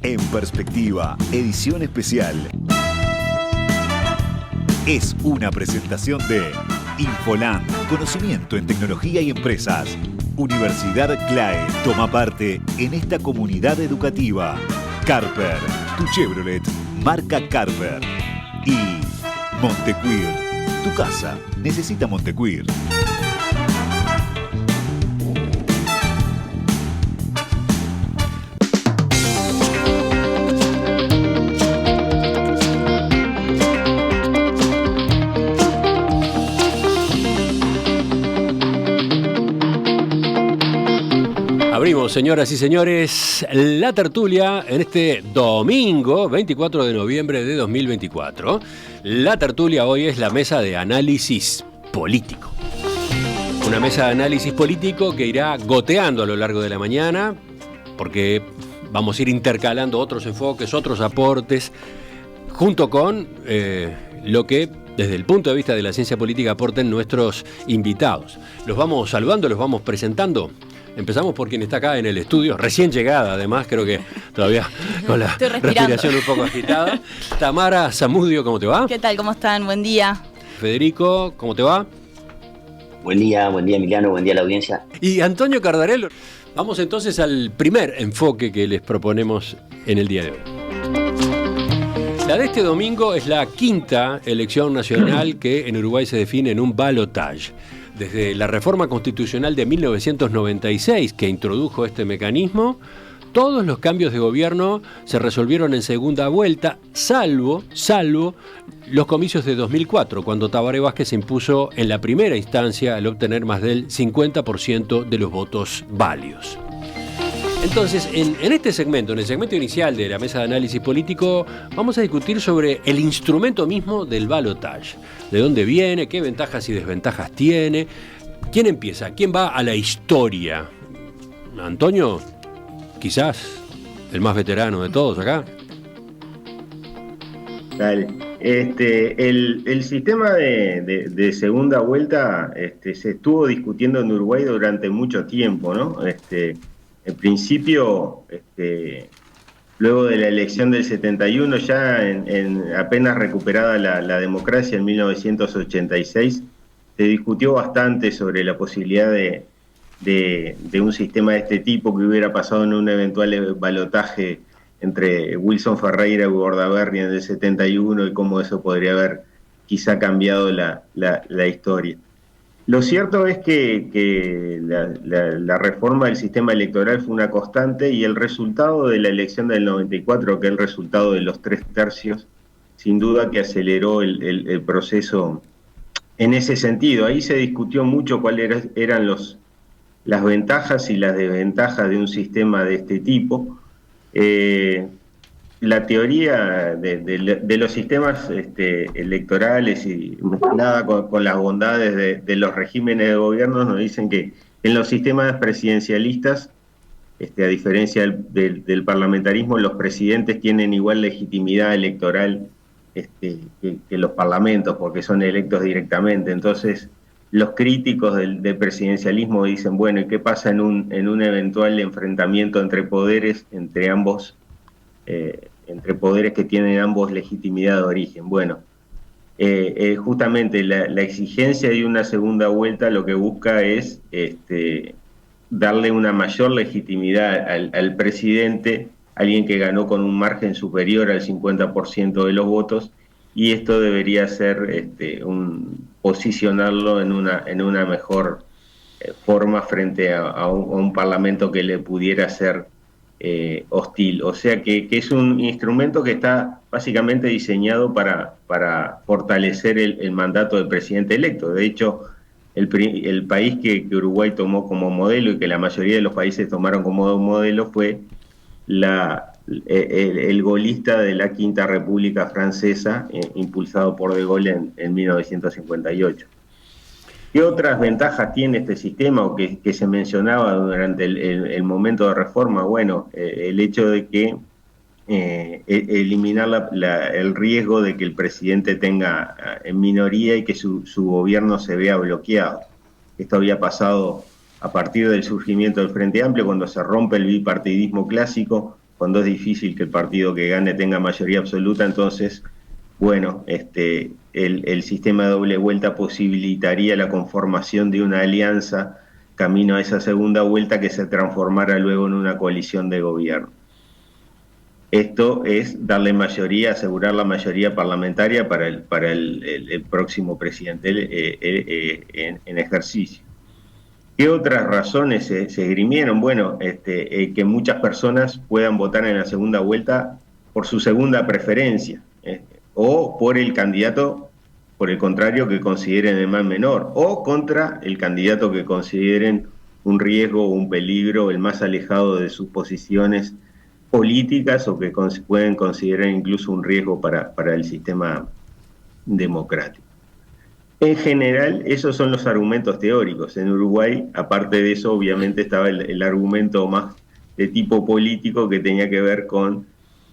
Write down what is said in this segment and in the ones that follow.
En Perspectiva, edición especial. Es una presentación de Infoland, conocimiento en tecnología y empresas. Universidad CLAE toma parte en esta comunidad educativa. Carper, tu Chevrolet, marca Carper. Y Montecuir, tu casa necesita Montecuir. Abrimos, señoras y señores, la tertulia en este domingo, 24 de noviembre de 2024. La tertulia hoy es la mesa de análisis político. Una mesa de análisis político que irá goteando a lo largo de la mañana, porque vamos a ir intercalando otros enfoques, otros aportes, junto con lo que desde el punto de vista de la ciencia política aporten nuestros invitados. Los vamos saludando, los vamos presentando. Empezamos por quien está acá en el estudio, recién llegada además, creo que todavía con la respiración un poco agitada. Tamara Zamudio, ¿cómo te va? ¿Qué tal? ¿Cómo están? Buen día. Federico, ¿cómo te va? Buen día Emiliano, buen día a la audiencia. Y Antonio Cardarello. Vamos entonces al primer enfoque que les proponemos en el día de hoy. La de este domingo es la quinta elección nacional que en Uruguay se define en un balotaje. Desde la reforma constitucional de 1996 que introdujo este mecanismo, todos los cambios de gobierno se resolvieron en segunda vuelta, salvo los comicios de 2004, cuando Tabaré Vázquez se impuso en la primera instancia al obtener más del 50% de los votos válidos. Entonces, en este segmento, en el segmento inicial de la mesa de análisis político, vamos a discutir sobre el instrumento mismo del balotaje. De dónde viene, qué ventajas y desventajas tiene. ¿Quién empieza? ¿Quién va a la historia? Antonio, quizás el más veterano de todos acá. Dale. El sistema de segunda vuelta se estuvo discutiendo en Uruguay durante mucho tiempo, ¿no? En principio, luego de la elección del 71, ya apenas recuperada la democracia en 1986, se discutió bastante sobre la posibilidad de un sistema de este tipo que hubiera pasado en un eventual balotaje entre Wilson Ferreira y Bordaberry en el 71 y cómo eso podría haber quizá cambiado la historia. Lo cierto es que la reforma del sistema electoral fue una constante y el resultado de la elección del 94, que es el resultado de los 3/3, sin duda que aceleró el proceso en ese sentido. Ahí se discutió mucho cuáles eran las ventajas y las desventajas de un sistema de este tipo. La teoría de los sistemas electorales y mezclada con las bondades de los regímenes de gobierno nos dicen que en los sistemas presidencialistas, a diferencia del parlamentarismo, los presidentes tienen igual legitimidad electoral que los parlamentos, porque son electos directamente. Entonces, los críticos del presidencialismo dicen, bueno, ¿y qué pasa en un eventual enfrentamiento entre poderes, entre poderes que tienen ambos legitimidad de origen? Bueno, justamente la exigencia de una segunda vuelta lo que busca es darle una mayor legitimidad al presidente, alguien que ganó con un margen superior al 50% de los votos, y esto debería ser posicionarlo en una mejor forma frente a un parlamento que le pudiera ser hostil. O sea que es un instrumento que está básicamente diseñado para fortalecer el mandato del presidente electo. De hecho, el país que Uruguay tomó como modelo y que la mayoría de los países tomaron como modelo fue el golista de la Quinta República Francesa, impulsado por De Gaulle en 1958. ¿Qué otras ventajas tiene este sistema o que se mencionaba durante el momento de reforma? Bueno, el hecho de que eliminar el riesgo de que el presidente tenga en minoría y que su gobierno se vea bloqueado. Esto había pasado a partir del surgimiento del Frente Amplio, cuando se rompe el bipartidismo clásico. cuando es difícil que el partido que gane tenga mayoría absoluta, entonces, bueno, el sistema de doble vuelta posibilitaría la conformación de una alianza camino a esa segunda vuelta que se transformara luego en una coalición de gobierno. Esto es darle mayoría, asegurar la mayoría parlamentaria para el próximo presidente en ejercicio. ¿Qué otras razones se esgrimieron? Bueno, que muchas personas puedan votar en la segunda vuelta por su segunda preferencia, o por el candidato, por el contrario, que consideren el mal menor, o contra el candidato que consideren un riesgo o un peligro, el más alejado de sus posiciones políticas, o que pueden considerar incluso un riesgo para el sistema democrático. En general, esos son los argumentos teóricos. En Uruguay, aparte de eso, obviamente estaba el argumento más de tipo político, que tenía que ver con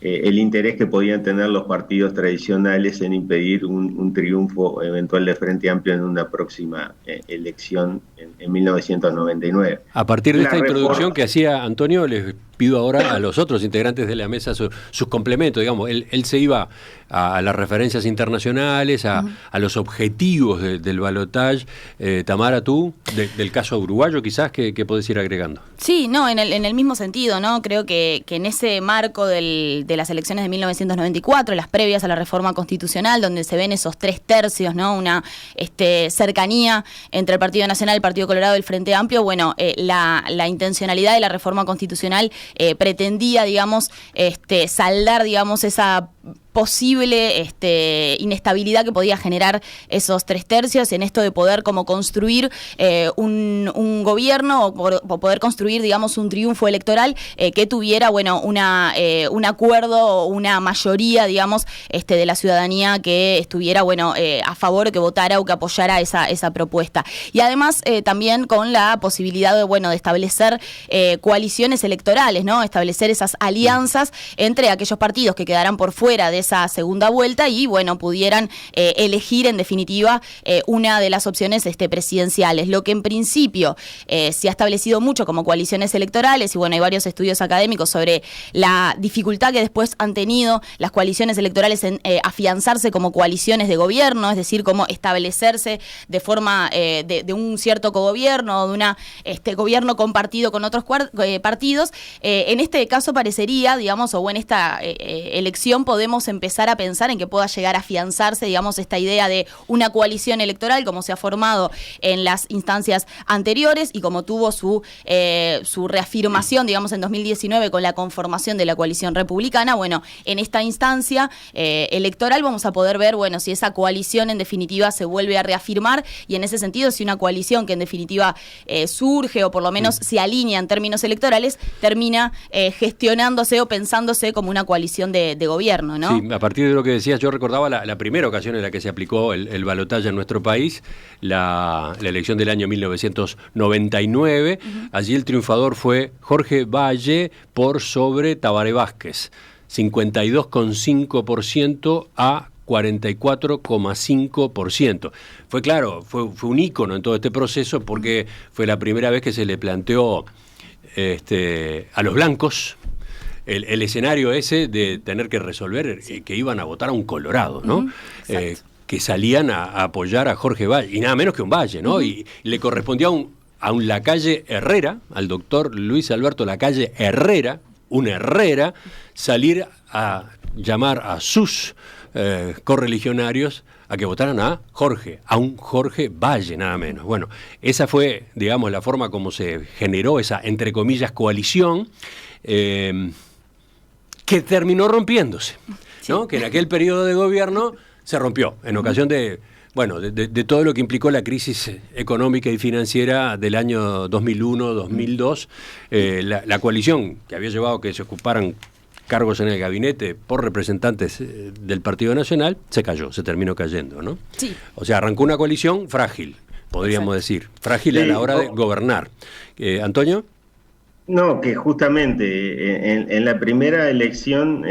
el interés que podían tener los partidos tradicionales en impedir un triunfo eventual de Frente Amplio en una próxima elección en 1999. A partir de esta introducción que hacía Antonio, les pido ahora a los otros integrantes de la mesa sus complementos. Digamos, él se iba a las referencias internacionales, a los objetivos del balotaje. Tamara, tú, del caso uruguayo, quizás, ¿qué podés ir agregando? Sí, no, en el mismo sentido, ¿no? Creo que en ese marco de las elecciones de 1994, las previas a la reforma constitucional, donde se ven esos 3/3, ¿no? Una cercanía entre el Partido Nacional, el Partido Colorado y el Frente Amplio. Bueno, la intencionalidad de la reforma constitucional pretendía, digamos, saldar, digamos, esa posible inestabilidad que podía generar esos 3/3 en esto de poder como construir un gobierno o poder construir, digamos, un triunfo electoral que tuviera, bueno, un acuerdo o una mayoría, digamos, de la ciudadanía que estuviera, bueno, a favor, que votara o que apoyara esa propuesta. Y además también con la posibilidad de, bueno, de establecer coaliciones electorales, ¿no? Establecer esas alianzas entre aquellos partidos que quedaran por fuera de esa segunda vuelta y, bueno, pudieran elegir en definitiva una de las opciones presidenciales. Lo que en principio se ha establecido mucho como coaliciones electorales, y bueno, hay varios estudios académicos sobre la dificultad que después han tenido las coaliciones electorales en afianzarse como coaliciones de gobierno, es decir, como establecerse de forma de un cierto cogobierno, de una gobierno compartido con otros partidos. En este caso parecería, digamos, o en esta elección podemos empezar a pensar en que pueda llegar a afianzarse, digamos, esta idea de una coalición electoral como se ha formado en las instancias anteriores y como tuvo su reafirmación, digamos, en 2019 con la conformación de la coalición republicana. Bueno, en esta instancia electoral vamos a poder ver, bueno, si esa coalición en definitiva se vuelve a reafirmar, y en ese sentido, si una coalición que en definitiva surge o por lo menos se alinea en términos electorales, termina gestionándose o pensándose como una coalición de gobierno, ¿no? Sí, a partir de lo que decías, yo recordaba la primera ocasión en la que se aplicó el balotaje en nuestro país, la elección del año 1999. Allí el triunfador fue Jorge Valle por sobre Tabaré Vázquez, 52,5% a 44,5%. Fue claro, fue un ícono en todo este proceso porque fue la primera vez que se le planteó a los blancos el escenario ese de tener que resolver que iban a votar a un Colorado, ¿no? Que salían a apoyar a Jorge Valle, y nada menos que un Valle, ¿no? Y le correspondía a un Lacalle Herrera, al doctor Luis Alberto Lacalle Herrera, un Herrera, salir a llamar a sus correligionarios a que votaran a un Jorge Valle, nada menos. Bueno, esa fue, digamos, la forma como se generó esa, entre comillas, coalición, que terminó rompiéndose, ¿no? Que en aquel periodo de gobierno se rompió, en ocasión de todo lo que implicó la crisis económica y financiera del año 2001-2002. La coalición que había llevado a que se ocuparan cargos en el gabinete por representantes del Partido Nacional, se terminó cayendo, ¿no? Sí. O sea, arrancó una coalición frágil, podríamos decir, frágil a la hora de gobernar. ¿Antonio? No, que justamente en la primera elección,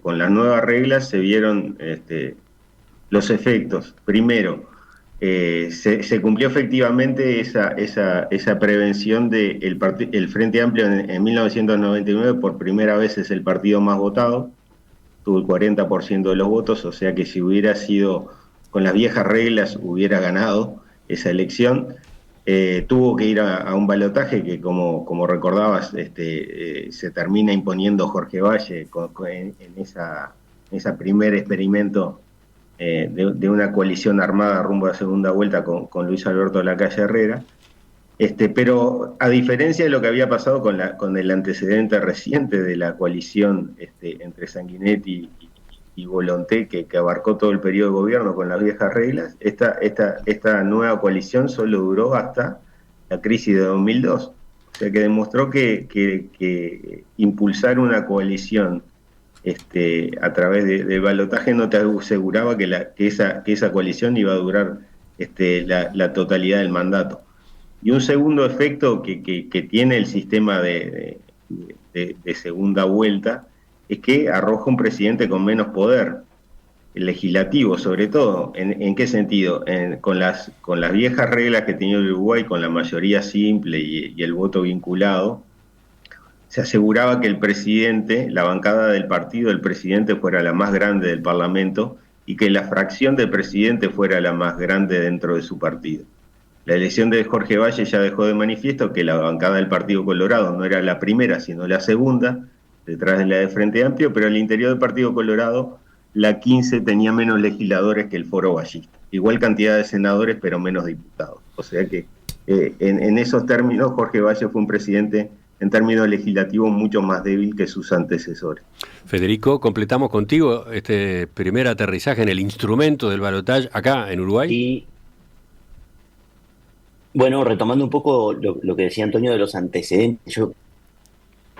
con las nuevas reglas se vieron los efectos. Primero, se cumplió efectivamente esa prevención de el Frente Amplio en 1999, por primera vez es el partido más votado, tuvo el 40% de los votos, o sea que si hubiera sido con las viejas reglas hubiera ganado esa elección. Tuvo que ir a un balotaje que, como recordabas, se termina imponiendo Jorge Valle en esa primer experimento de una coalición armada rumbo a segunda vuelta con Luis Alberto Lacalle Herrera. Pero a diferencia de lo que había pasado con el antecedente reciente de la coalición entre Sanguinetti y Volonté, que abarcó todo el periodo de gobierno con las viejas reglas, esta nueva coalición solo duró hasta la crisis de 2002. O sea que demostró que impulsar una coalición a través del balotaje no te aseguraba que esa coalición iba a durar la totalidad del mandato. Y un segundo efecto que tiene el sistema de segunda vuelta es que arroja un presidente con menos poder, el legislativo sobre todo. ¿En qué sentido? Con las viejas reglas que tenía el Uruguay, con la mayoría simple y el voto vinculado, se aseguraba que el presidente, la bancada del partido del presidente fuera la más grande del Parlamento y que la fracción del presidente fuera la más grande dentro de su partido. La elección de Jorge Valle ya dejó de manifiesto que la bancada del Partido Colorado no era la primera, sino la segunda, detrás de la de Frente Amplio, pero al interior del Partido Colorado, la 15 tenía menos legisladores que el Foro Vallista. Igual cantidad de senadores, pero menos diputados. O sea que en esos términos, Jorge Valle fue un presidente en términos legislativos mucho más débil que sus antecesores. Federico, completamos contigo este primer aterrizaje en el instrumento del balotaje acá en Uruguay. Y bueno, retomando un poco lo que decía Antonio de los antecedentes, yo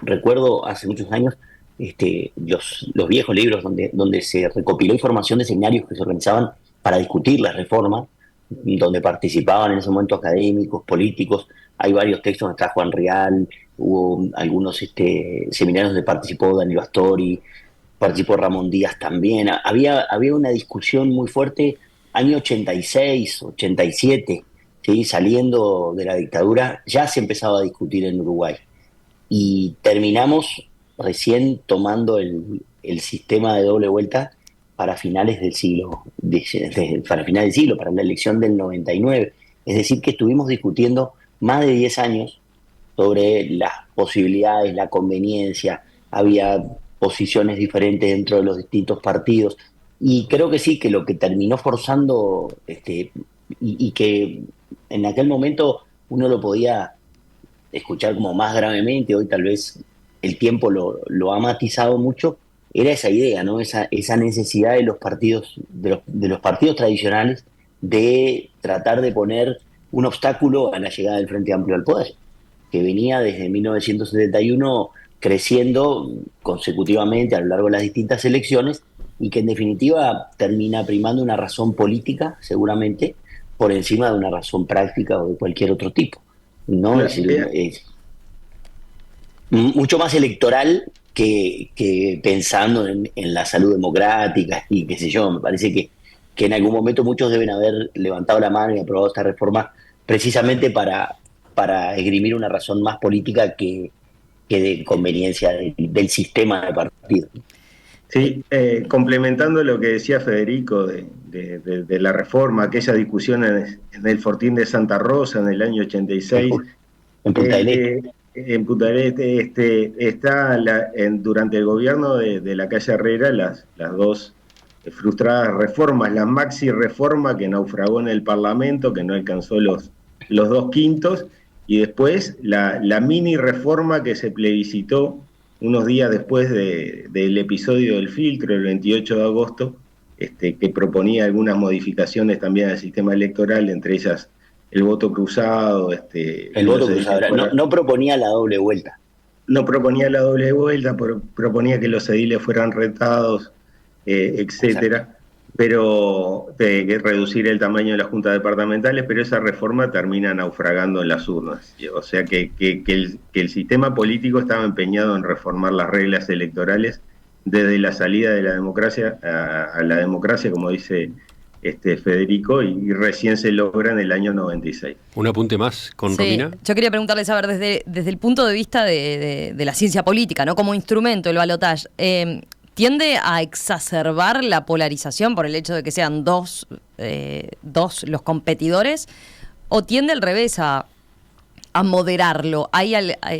recuerdo hace muchos años los viejos libros donde se recopiló información de seminarios que se organizaban para discutir la reforma, donde participaban en ese momento académicos, políticos. Hay varios textos donde está Juan Real, hubo algunos seminarios donde participó Daniel Astori, participó Ramón Díaz también. Había una discusión muy fuerte, año 86, 87, ¿sí? Saliendo de la dictadura, ya se empezaba a discutir en Uruguay. Y terminamos recién tomando el sistema de doble vuelta para finales del siglo, para la elección del 99. Es decir, que estuvimos discutiendo más de 10 años sobre las posibilidades, la conveniencia, había posiciones diferentes dentro de los distintos partidos, y creo que sí, que lo que terminó forzando, y que en aquel momento uno lo podía escuchar como más gravemente, hoy tal vez el tiempo lo ha matizado mucho, era esa idea, ¿no? Esa necesidad de los partidos, de los partidos tradicionales, de tratar de poner un obstáculo a la llegada del Frente Amplio al poder, que venía desde 1971 creciendo consecutivamente a lo largo de las distintas elecciones, y que en definitiva termina primando una razón política, seguramente, por encima de una razón práctica o de cualquier otro tipo, ¿no? Es mucho más electoral que pensando en la salud democrática y qué sé yo. Me parece que en algún momento muchos deben haber levantado la mano y aprobado esta reforma precisamente para esgrimir una razón más política que de conveniencia del sistema de partido. Sí, complementando lo que decía Federico de la reforma, aquella discusión en el Fortín de Santa Rosa en el año 86. En Punta del Este. En Punta del Este está durante el gobierno de Lacalle Herrera las dos frustradas reformas, la maxi reforma que naufragó en el Parlamento, que no alcanzó los 2/5, y después la mini reforma que se plebiscitó unos días después del episodio del filtro, el 28 de agosto, que proponía algunas modificaciones también al sistema electoral, entre ellas el voto cruzado. El voto cruzado, no proponía la doble vuelta. No proponía la doble vuelta, proponía que los ediles fueran retados, etcétera. Exacto. Pero que reducir el tamaño de las juntas departamentales, pero esa reforma termina naufragando en las urnas. O sea que el sistema político estaba empeñado en reformar las reglas electorales desde la salida de la democracia a la democracia, como dice Federico, y recién se logra en el año 96. Un apunte más con Romina. Yo quería preguntarles, a ver, desde el punto de vista de la ciencia política, ¿no? Como instrumento, el balotaje, ¿tiende a exacerbar la polarización por el hecho de que sean dos los competidores? ¿O tiende al revés a moderarlo?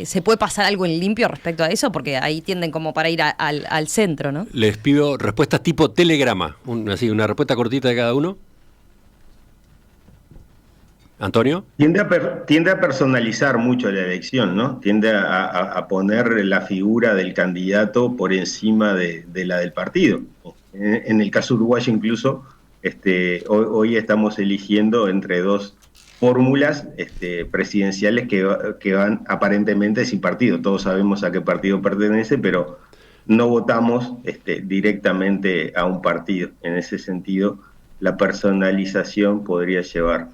¿Se puede pasar algo en limpio respecto a eso? Porque ahí tienden como para ir al centro, ¿no? Les pido respuestas tipo telegrama, una respuesta cortita de cada uno. ¿Antonio? Tiende a personalizar mucho la elección, ¿no? Tiende a poner la figura del candidato por encima de la del partido. En el caso uruguayo incluso, hoy estamos eligiendo entre dos fórmulas presidenciales que van aparentemente sin partido. Todos sabemos a qué partido pertenece, pero no votamos directamente a un partido. En ese sentido, la personalización podría llevar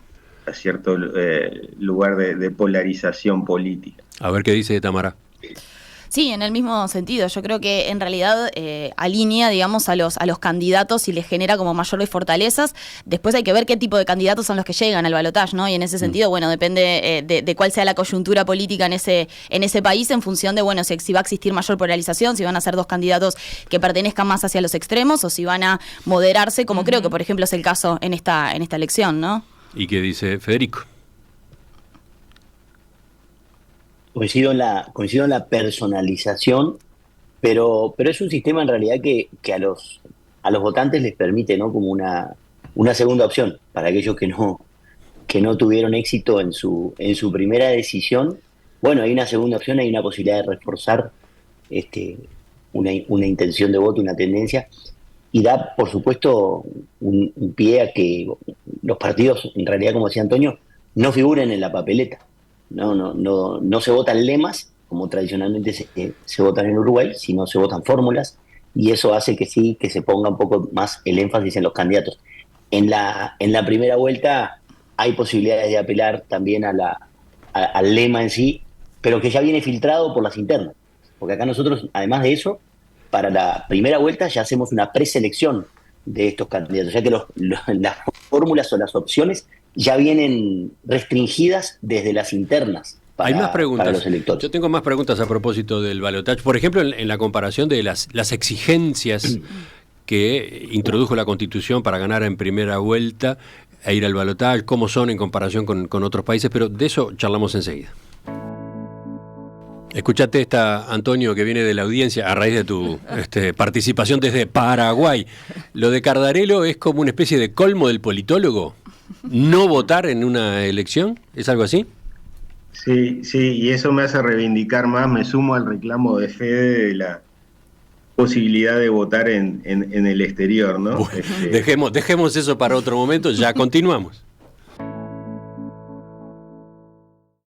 a cierto lugar de polarización política. A ver qué dice Tamara. Sí, en el mismo sentido. Yo creo que en realidad alinea, digamos, a los candidatos y les genera como mayores fortalezas. Después hay que ver qué tipo de candidatos son los que llegan al balotaje, ¿no? Y en ese sentido, bueno, depende de cuál sea la coyuntura política en ese país, en función de, bueno, si va a existir mayor polarización, si van a ser dos candidatos que pertenezcan más hacia los extremos o si van a moderarse, como creo que, por ejemplo, es el caso en esta elección, ¿no? ¿Y qué dice Federico? Coincido en la personalización, pero es un sistema en realidad que a los votantes les permite, ¿no? Como una segunda opción para aquellos que no tuvieron éxito en su primera decisión. Bueno, hay una segunda opción, hay una posibilidad de reforzar una intención de voto, una tendencia, y da, por supuesto, un pie a que los partidos, en realidad, como decía Antonio, no figuren en la papeleta. No se votan lemas, como tradicionalmente se votan en Uruguay, sino se votan fórmulas, y eso hace que se ponga un poco más el énfasis en los candidatos. En la primera vuelta hay posibilidades de apelar también al lema en sí, pero que ya viene filtrado por las internas. Porque acá nosotros, además de eso, para la primera vuelta ya hacemos una preselección de estos candidatos, ya que las fórmulas o las opciones ya vienen restringidas desde las internas Hay más preguntas. para los electores. Yo tengo más preguntas a propósito del balotaje. Por ejemplo, en la comparación de las exigencias que introdujo la Constitución para ganar en primera vuelta e ir al balotaje, cómo son en comparación con otros países, pero de eso charlamos enseguida. Escuchate esta, Antonio, que viene de la audiencia a raíz de tu participación desde Paraguay. Lo de Cardarello es como una especie de colmo del politólogo. ¿No votar en una elección? ¿Es algo así? Sí, y eso me hace reivindicar más, me sumo al reclamo de Fede de la posibilidad de votar en el exterior, ¿no? Bueno, dejemos eso para otro momento, ya continuamos.